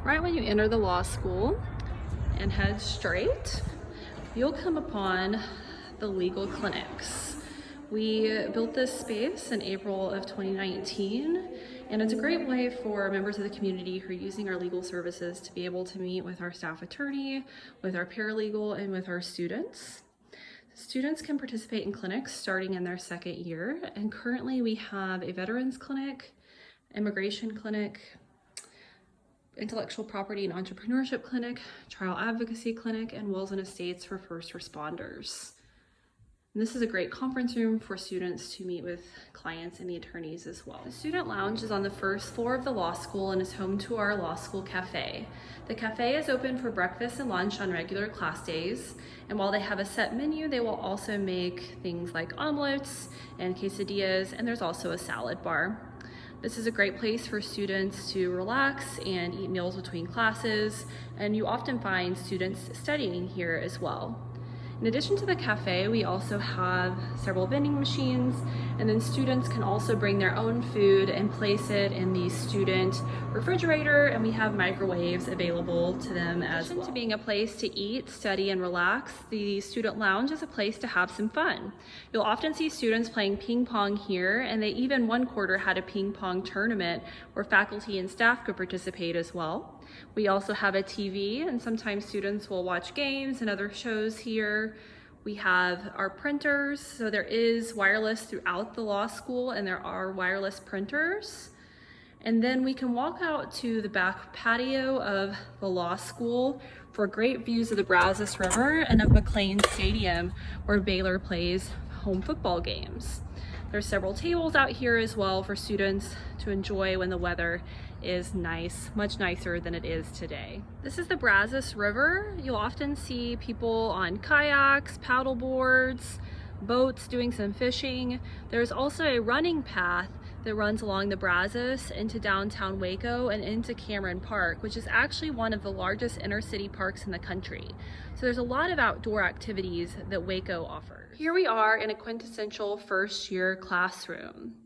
Right when you enter the law school and head straight, you'll come upon the legal clinics. We built this space in April of 2019, and it's a great way for members of the community who are using our legal services to be able to meet with our staff attorney, with our paralegal, and with our students. Students can participate in clinics starting in their second year, and currently we have a veterans clinic, immigration clinic, intellectual property and entrepreneurship clinic, trial advocacy clinic, and wills and estates for first responders. And this is a great conference room for students to meet with clients and the attorneys as well. The student lounge is on the first floor of the law school and is home to our law school cafe. The cafe is open for breakfast and lunch on regular class days, and while they have a set menu, they will also make things like omelets and quesadillas, and there's also a salad bar. This is a great place for students to relax and eat meals between classes, and you often find students studying here as well. In addition to the cafe, we also have several vending machines, and then students can also bring their own food and place it in the student refrigerator, and we have microwaves available to them as well. In addition to being a place to eat, study, and relax, the student lounge is a place to have some fun. You'll often see students playing ping pong here, and they even one quarter had a ping pong tournament where faculty and staff could participate as well. We also have a TV, and sometimes students will watch games and other shows here. We have our printers, so there is wireless throughout the law school, and there are wireless printers. And then we can walk out to the back patio of the law school for great views of the Brazos River and of McLean Stadium, where Baylor plays home football games. There's several tables out here as well for students to enjoy when the weather is nice, much nicer than it is today. This is the Brazos River. You'll often see people on kayaks, paddle boards, boats doing some fishing. There's also a running path that runs along the Brazos into downtown Waco and into Cameron Park, which is actually one of the largest inner city parks in the country. So there's a lot of outdoor activities that Waco offers. Here we are in a quintessential first year classroom.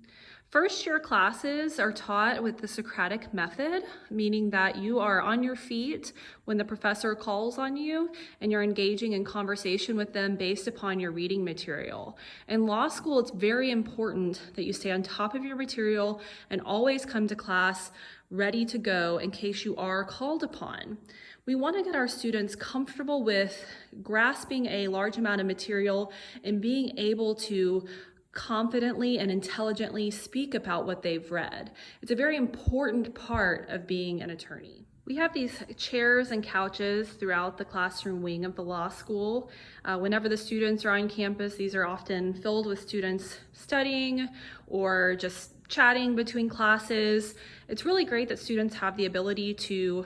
First year classes are taught with the Socratic method, meaning that you are on your feet when the professor calls on you and you're engaging in conversation with them based upon your reading material. In law school, it's very important that you stay on top of your material and always come to class ready to go in case you are called upon. We want to get our students comfortable with grasping a large amount of material and being able to confidently and intelligently speak about what they've read. It's a very important part of being an attorney. We have these chairs and couches throughout the classroom wing of the law school. Whenever the students are on campus, these are often filled with students studying or just chatting between classes. It's really great that students have the ability to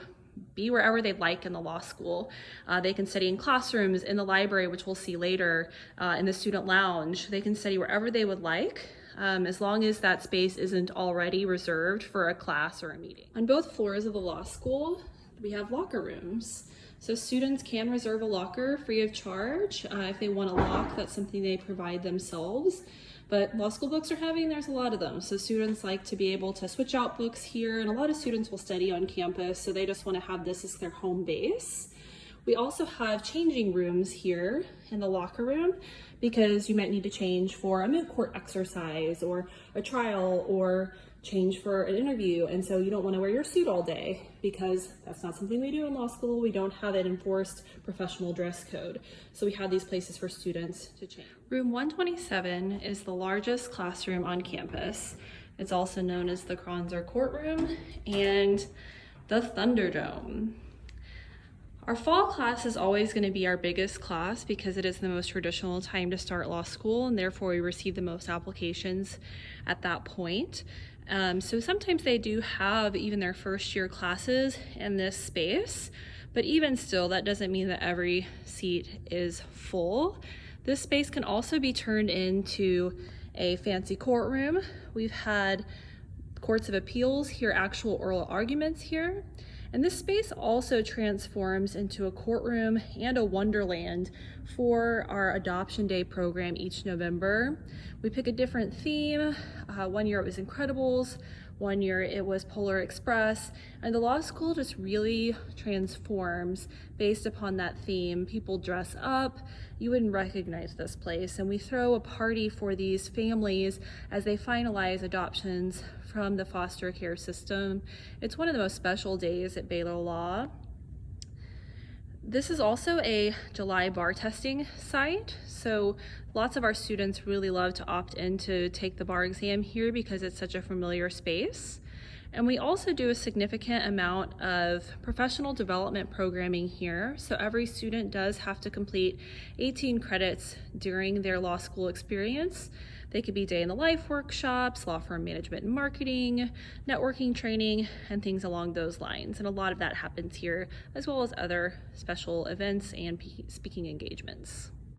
be wherever they'd like in the law school. They can study in classrooms, in the library, which we'll see later, in the student lounge. They can study wherever they would like, as long as that space isn't already reserved for a class or a meeting. On both floors of the law school, we have locker rooms. So students can reserve a locker free of charge. If they want a lock, that's something they provide themselves. But law school books are heavy and there's a lot of them. So students like to be able to switch out books here, and a lot of students will study on campus, so they just want to have this as their home base. We also have changing rooms here in the locker room because you might need to change for a moot court exercise or a trial or change for an interview, and so you don't want to wear your suit all day because that's not something we do in law school. We don't have an enforced professional dress code, so we have these places for students to change. Room 127 is the largest classroom on campus. It's also known as the Kronzer Courtroom and the Thunderdome. Our fall class is always going to be our biggest class because it is the most traditional time to start law school, and therefore we receive the most applications at that point. So sometimes they do have even their first year classes in this space, but even still, that doesn't mean that every seat is full. This space can also be turned into a fancy courtroom. We've had courts of appeals hear actual oral arguments here. And this space also transforms into a courtroom and a wonderland for our Adoption Day program each November. We pick a different theme. One year it was Incredibles, One year it was Polar Express, and the law school just really transforms based upon that theme. People dress up, you wouldn't recognize this place, and we throw a party for these families as they finalize adoptions from the foster care system. It's one of the most special days at Baylor Law. This is also a July bar testing site, so lots of our students really love to opt in to take the bar exam here because it's such a familiar space. And we also do a significant amount of professional development programming here, so every student does have to complete 18 credits during their law school experience. They could be day in the life workshops, law firm management and marketing, networking training, and things along those lines. And a lot of that happens here, as well as other special events and speaking engagements.